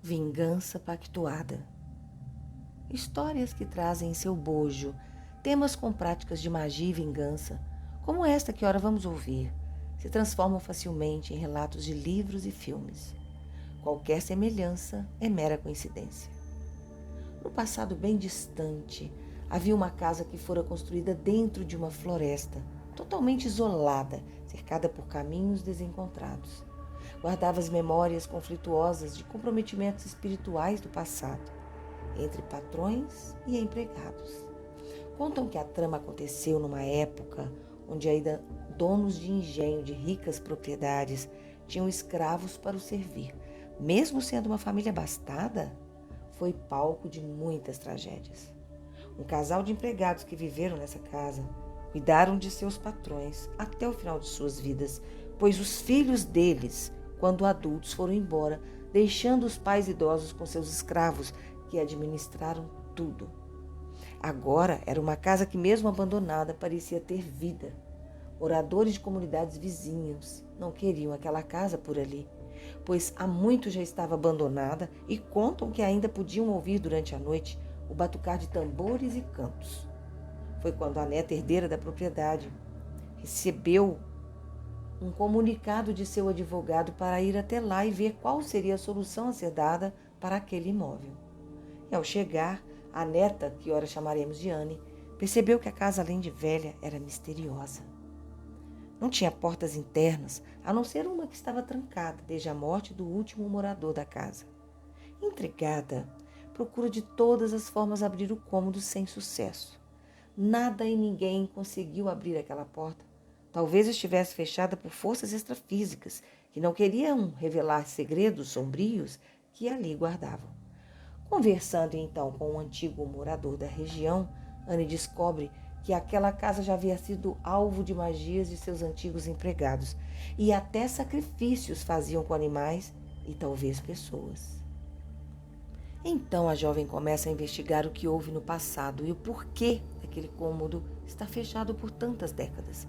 Vingança pactuada. Histórias que trazem em seu bojo temas com práticas de magia e vingança, como esta que ora vamos ouvir, se transformam facilmente em relatos de livros e filmes. Qualquer semelhança é mera coincidência. No passado bem distante, havia uma casa que fora construída dentro de uma floresta, totalmente isolada, cercada por caminhos desencontrados. Guardava as memórias conflituosas de comprometimentos espirituais do passado, entre patrões e empregados. Contam que a trama aconteceu numa época onde ainda donos de engenho de ricas propriedades tinham escravos para o servir. Mesmo sendo uma família abastada, foi palco de muitas tragédias. Um casal de empregados que viveram nessa casa cuidaram de seus patrões até o final de suas vidas, pois os filhos deles, quando adultos, foram embora, deixando os pais idosos com seus escravos, que administraram tudo. Agora era uma casa que, mesmo abandonada, parecia ter vida. Moradores de comunidades vizinhas não queriam aquela casa por ali, pois há muito já estava abandonada, e contam que ainda podiam ouvir durante a noite o batucar de tambores e cantos. Foi quando a neta herdeira da propriedade recebeu um comunicado de seu advogado para ir até lá e ver qual seria a solução a ser dada para aquele imóvel. E ao chegar, a neta, que ora chamaremos de Anne, percebeu que a casa, além de velha, era misteriosa. Não tinha portas internas, a não ser uma que estava trancada desde a morte do último morador da casa. Intrigada, procurou de todas as formas abrir o cômodo sem sucesso. Nada e ninguém conseguiu abrir aquela porta. Talvez estivesse fechada por forças extrafísicas que não queriam revelar segredos sombrios que ali guardavam. Conversando então com um antigo morador da região, Anne descobre que aquela casa já havia sido alvo de magias de seus antigos empregados, e até sacrifícios faziam com animais e talvez pessoas. Então a jovem começa a investigar o que houve no passado e o porquê aquele cômodo está fechado por tantas décadas.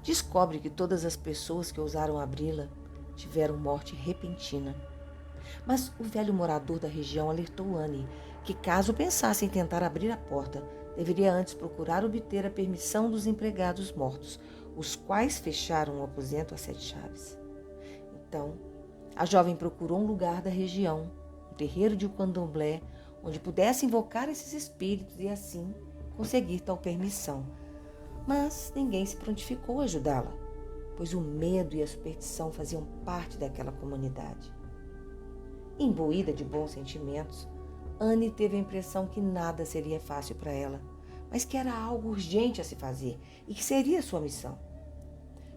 Descobre que todas as pessoas que ousaram abri-la tiveram morte repentina. Mas o velho morador da região alertou Anne que, caso pensasse em tentar abrir a porta, deveria antes procurar obter a permissão dos empregados mortos, os quais fecharam o aposento a 7 chaves. Então, a jovem procurou um lugar da região, um terreiro de candomblé, onde pudesse invocar esses espíritos e assim conseguir tal permissão. Mas ninguém se prontificou a ajudá-la, pois o medo e a superstição faziam parte daquela comunidade. Imbuída de bons sentimentos, Anne teve a impressão que nada seria fácil para ela, mas que era algo urgente a se fazer e que seria sua missão.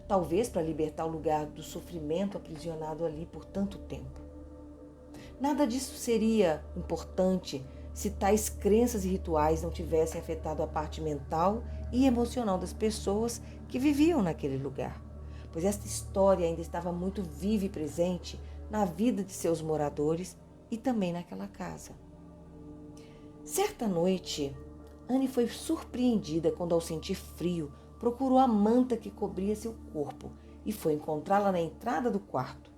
Talvez para libertar o lugar do sofrimento aprisionado ali por tanto tempo. Nada disso seria importante se tais crenças e rituais não tivessem afetado a parte mental e emocional das pessoas que viviam naquele lugar, pois esta história ainda estava muito viva e presente na vida de seus moradores e também naquela casa. Certa noite, Anne foi surpreendida quando, ao sentir frio, procurou a manta que cobria seu corpo e foi encontrá-la na entrada do quarto.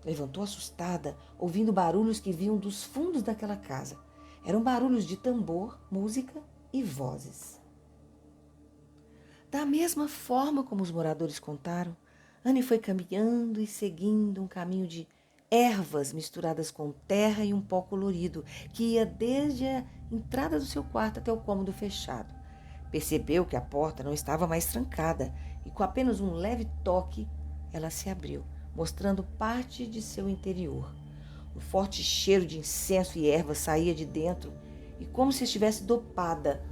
Levantou assustada, ouvindo barulhos que vinham dos fundos daquela casa. Eram barulhos de tambor, música e vozes. Da mesma forma como os moradores contaram, Anne foi caminhando e seguindo um caminho de ervas misturadas com terra e um pó colorido, que ia desde a entrada do seu quarto até o cômodo fechado. Percebeu que a porta não estava mais trancada e, com apenas um leve toque, ela se abriu, mostrando parte de seu interior. Um forte cheiro de incenso e ervas saía de dentro e, como se estivesse dopada,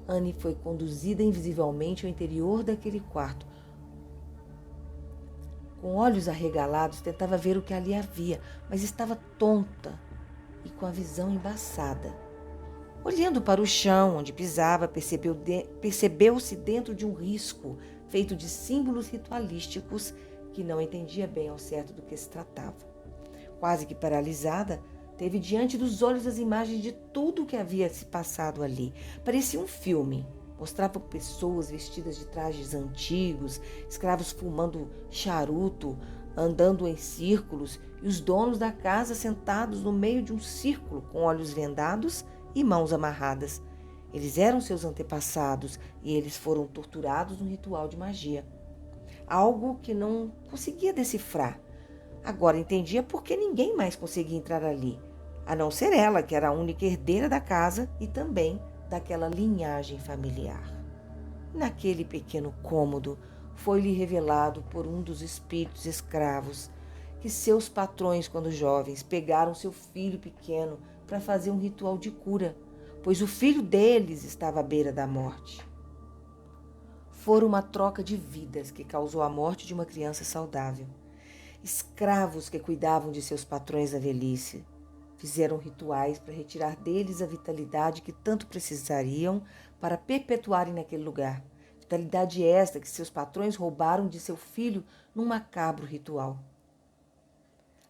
Anne foi conduzida invisivelmente ao interior daquele quarto. Com olhos arregalados, tentava ver o que ali havia, mas estava tonta e com a visão embaçada. Olhando para o chão onde pisava, percebeu-se dentro de um risco feito de símbolos ritualísticos que não entendia bem ao certo do que se tratava. Quase que paralisada, teve diante dos olhos as imagens de tudo o que havia se passado ali. Parecia um filme. Mostrava pessoas vestidas de trajes antigos, escravos fumando charuto, andando em círculos e os donos da casa sentados no meio de um círculo com olhos vendados e mãos amarradas. Eles eram seus antepassados e eles foram torturados no ritual de magia. Algo que não conseguia decifrar. Agora entendia por que ninguém mais conseguia entrar ali, a não ser ela, que era a única herdeira da casa e também daquela linhagem familiar. Naquele pequeno cômodo, foi-lhe revelado por um dos espíritos escravos que seus patrões, quando jovens, pegaram seu filho pequeno para fazer um ritual de cura, pois o filho deles estava à beira da morte. Fora uma troca de vidas que causou a morte de uma criança saudável. Escravos que cuidavam de seus patrões da velhice fizeram rituais para retirar deles a vitalidade que tanto precisariam para perpetuarem naquele lugar. Vitalidade esta que seus patrões roubaram de seu filho num macabro ritual.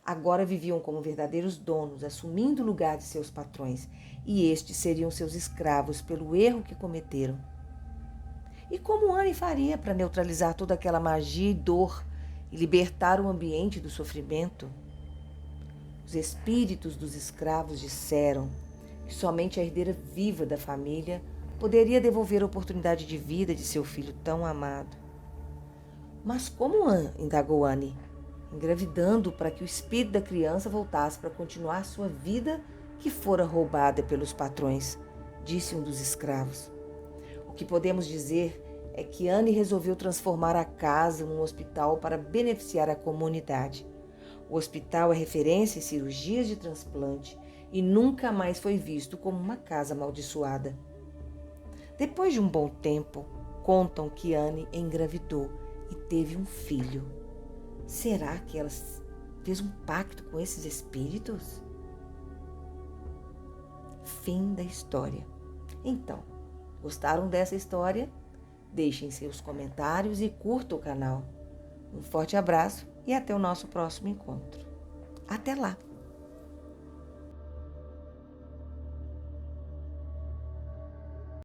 Agora viviam como verdadeiros donos, assumindo o lugar de seus patrões, e estes seriam seus escravos pelo erro que cometeram. E como Anne faria para neutralizar toda aquela magia e dor e libertar o ambiente do sofrimento? Os espíritos dos escravos disseram que somente a herdeira viva da família poderia devolver a oportunidade de vida de seu filho tão amado. Mas como indagou Anne, engravidando para que o espírito da criança voltasse para continuar sua vida que fora roubada pelos patrões, disse um dos escravos. O que podemos dizer é que Anne resolveu transformar a casa num hospital para beneficiar a comunidade. O hospital é referência em cirurgias de transplante e nunca mais foi visto como uma casa amaldiçoada. Depois de um bom tempo, contam que Anne engravidou e teve um filho. Será que ela fez um pacto com esses espíritos? Fim da história. Então, gostaram dessa história? Deixem seus comentários e curtam o canal. Um forte abraço e até o nosso próximo encontro. Até lá!